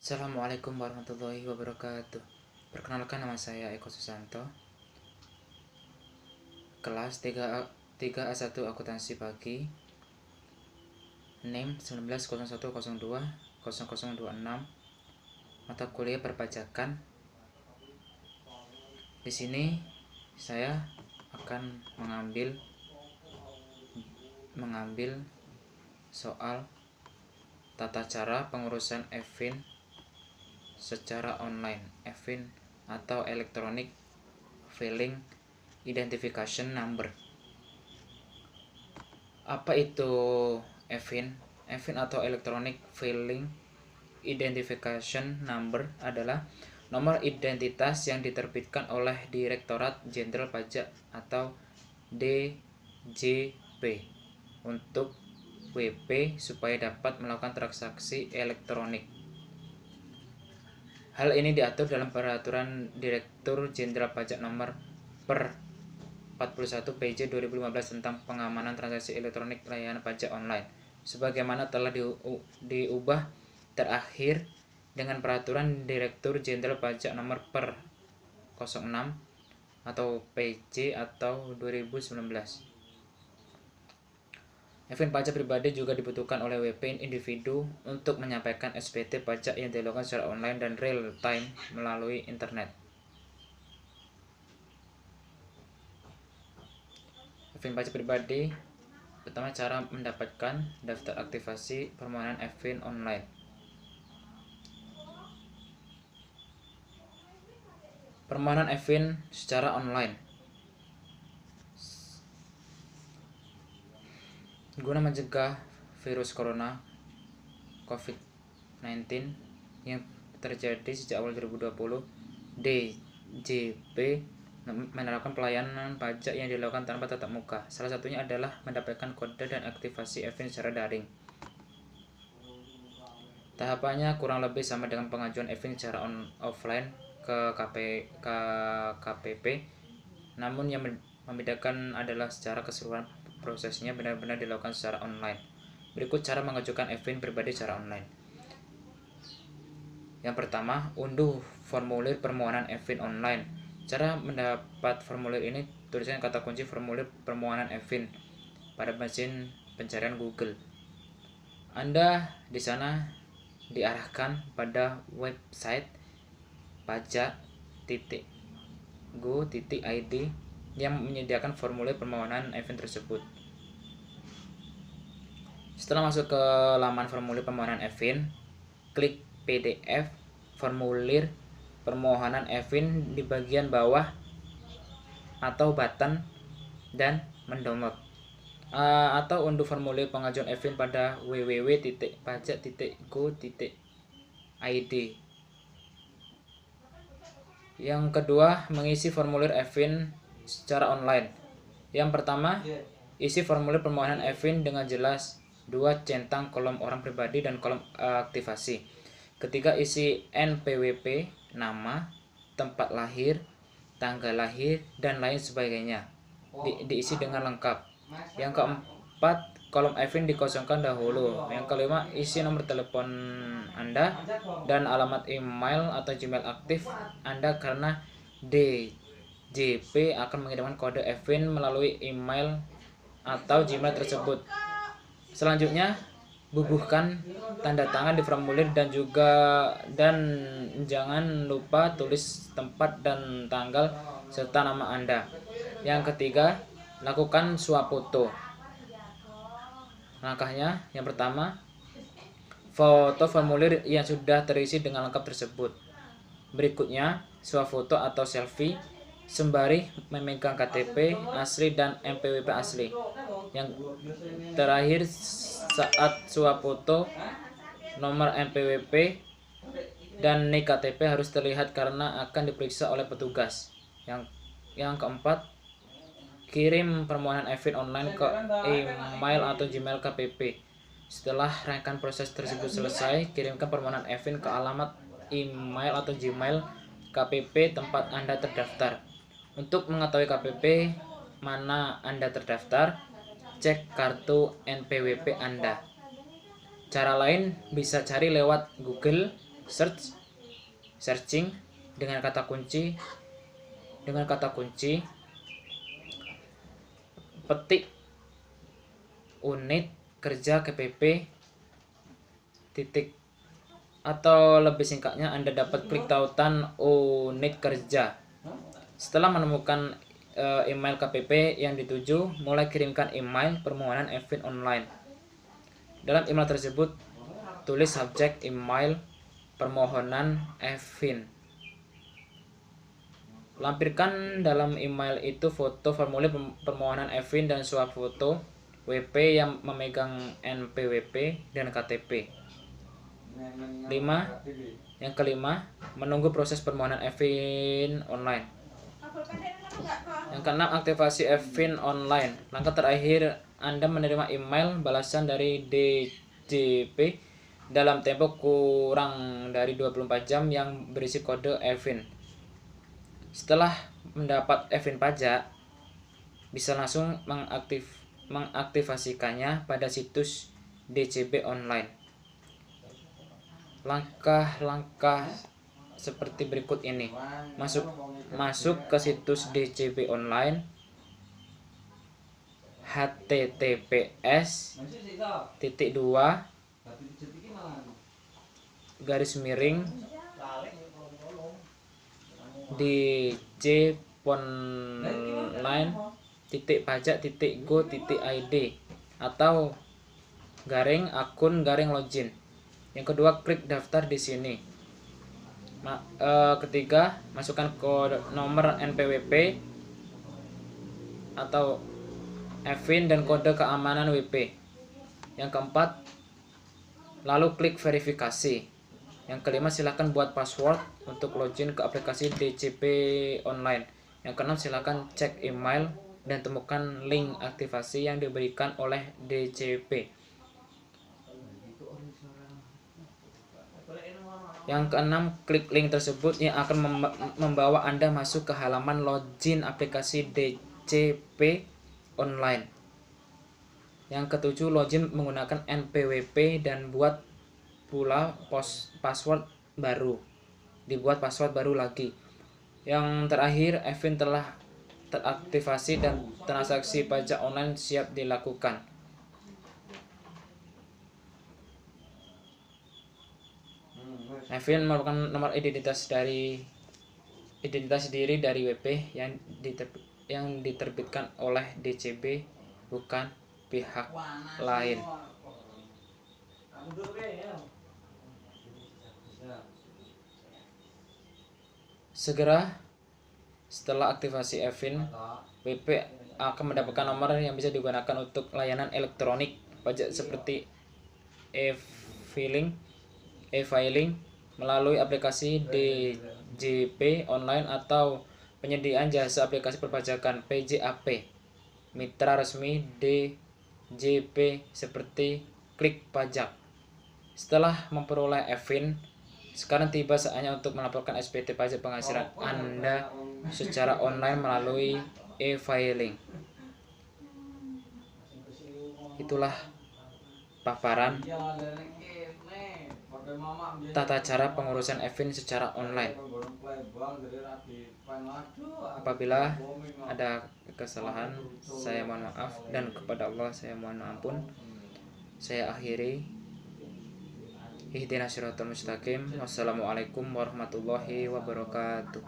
Assalamualaikum warahmatullahi wabarakatuh. Perkenalkan, nama saya Eko Susanto. Kelas 3A1 Akuntansi Pagi. NIM 1901020026. Mata kuliah perpajakan. Di sini saya akan mengambil soal tata cara pengurusan EVIN secara online, EVIN atau Electronic Filing Identification Number. Apa itu EVIN? EVIN atau Electronic Filing Identification Number adalah nomor identitas yang diterbitkan oleh Direktorat Jenderal Pajak atau DJP untuk WP supaya dapat melakukan transaksi elektronik. Hal ini diatur dalam Peraturan Direktur Jenderal Pajak Nomor Per 41 PJ 2015 tentang pengamanan transaksi elektronik layanan pajak online, sebagaimana telah diubah terakhir dengan Peraturan Direktur Jenderal Pajak Nomor Per 06 atau PJ atau 2019. EVIN pajak pribadi juga dibutuhkan oleh WP individu untuk menyampaikan SPT pajak yang dilakukan secara online dan real time melalui internet. EVIN pajak pribadi, pertama, cara mendapatkan daftar aktivasi permohonan EVIN online. Permohonan EVIN secara online. Guna mencegah virus corona COVID-19 yang terjadi sejak awal 2020, DJP menerapkan pelayanan pajak yang dilakukan tanpa tatap muka. Salah satunya adalah mendapatkan kode dan aktivasi EVIN secara daring. Tahapannya kurang lebih sama dengan pengajuan EVIN secara offline ke KPP, namun yang membedakan adalah secara keseluruhan prosesnya benar-benar dilakukan secara online. Berikut cara mengajukan EVIN pribadi secara online. Yang pertama, unduh formulir permohonan EVIN online. Cara mendapat formulir ini, tuliskan kata kunci formulir permohonan EVIN pada mesin pencarian Google. Anda di sana diarahkan pada website pajak.go.id yang menyediakan formulir permohonan EVIN tersebut. Setelah masuk ke laman formulir permohonan EVIN, klik PDF formulir permohonan EVIN di bagian bawah atau button dan mendownload, atau unduh formulir pengajuan EVIN pada www.pajak.go.id. Yang kedua, mengisi formulir EVIN secara online. Yang pertama, isi formulir permohonan EVIN dengan jelas. 2. Centang kolom orang pribadi dan kolom aktivasi. Ketiga, isi NPWP, nama, tempat lahir, tanggal lahir, dan lain sebagainya. Diisi dengan lengkap. Yang keempat, kolom EVIN dikosongkan dahulu. Yang kelima, isi nomor telepon Anda dan alamat email atau Gmail aktif Anda karena DJP akan mengirimkan kode EVIN melalui email atau Gmail tersebut. Selanjutnya, bubuhkan tanda tangan di formulir dan jangan lupa tulis tempat dan tanggal serta nama Anda. Yang ketiga, lakukan swafoto. Langkahnya, yang pertama, foto formulir yang sudah terisi dengan lengkap tersebut. Berikutnya, swafoto atau selfie sembari memegang KTP asli dan NPWP asli. Yang terakhir, saat swafoto, nomor NPWP dan NIK KTP harus terlihat karena akan diperiksa oleh petugas. Yang keempat, kirim permohonan EVIN online ke email atau Gmail KPP. Setelah rangkaian proses tersebut selesai, kirimkan permohonan EVIN ke alamat email atau Gmail KPP tempat Anda terdaftar. Untuk mengetahui KPP mana Anda terdaftar, cek kartu NPWP Anda. Cara lain bisa cari lewat Google searching dengan kata kunci petik unit kerja KPP titik, atau lebih singkatnya Anda dapat klik tautan unit kerja. Setelah menemukan email KPP yang dituju, mulai kirimkan email permohonan e-fin online. Dalam email tersebut tulis subjek email permohonan e-fin. Lampirkan dalam email itu foto formulir permohonan e-fin dan swafoto WP yang memegang NPWP dan KTP. Yang kelima, menunggu proses permohonan e-fin online. Yang keenam, aktivasi e-fin online. Langkah terakhir, Anda menerima email balasan dari DJP dalam tempo kurang dari 24 jam yang berisi kode e-fin. Setelah mendapat e-fin pajak, bisa langsung mengaktifasikannya pada situs DJP online. Langkah-langkah seperti berikut ini. Masuk ke situs DJP online, djponline.pajak.go.id atau _akun_login. Yang kedua, klik daftar di sini. Ketiga, masukkan kode nomor NPWP atau e-fin dan kode keamanan WP. Yang keempat, lalu klik verifikasi. Yang kelima, silakan buat password untuk login ke aplikasi DJP online. Yang keenam, silakan cek email dan temukan link aktivasi yang diberikan oleh DJP. Yang keenam, klik link tersebut yang akan membawa Anda masuk ke halaman login aplikasi DJP online. Yang ketujuh, login menggunakan NPWP dan buat pula password baru. Dibuat password baru lagi. Yang terakhir, e-fin telah teraktivasi dan transaksi pajak online siap dilakukan. e-fin merupakan nomor identitas diri dari WP yang diterbitkan oleh DJP, bukan pihak lain. Segera setelah aktivasi e-fin, WP akan mendapatkan nomor yang bisa digunakan untuk layanan elektronik pajak seperti e-filing melalui aplikasi DJP online atau penyediaan jasa aplikasi perpajakan PJAP, mitra resmi DJP seperti Klik Pajak. Setelah memperoleh e-fin, sekarang tiba saatnya untuk melaporkan SPT pajak penghasilan Anda secara online melalui e-filing. Itulah paparan tata cara pengurusan e-fin secara online. Apabila ada kesalahan, saya mohon maaf, dan kepada Allah saya mohon ampun. Saya akhiri. Ihdinas siratal mustaqim. Wassalamualaikum warahmatullahi wabarakatuh.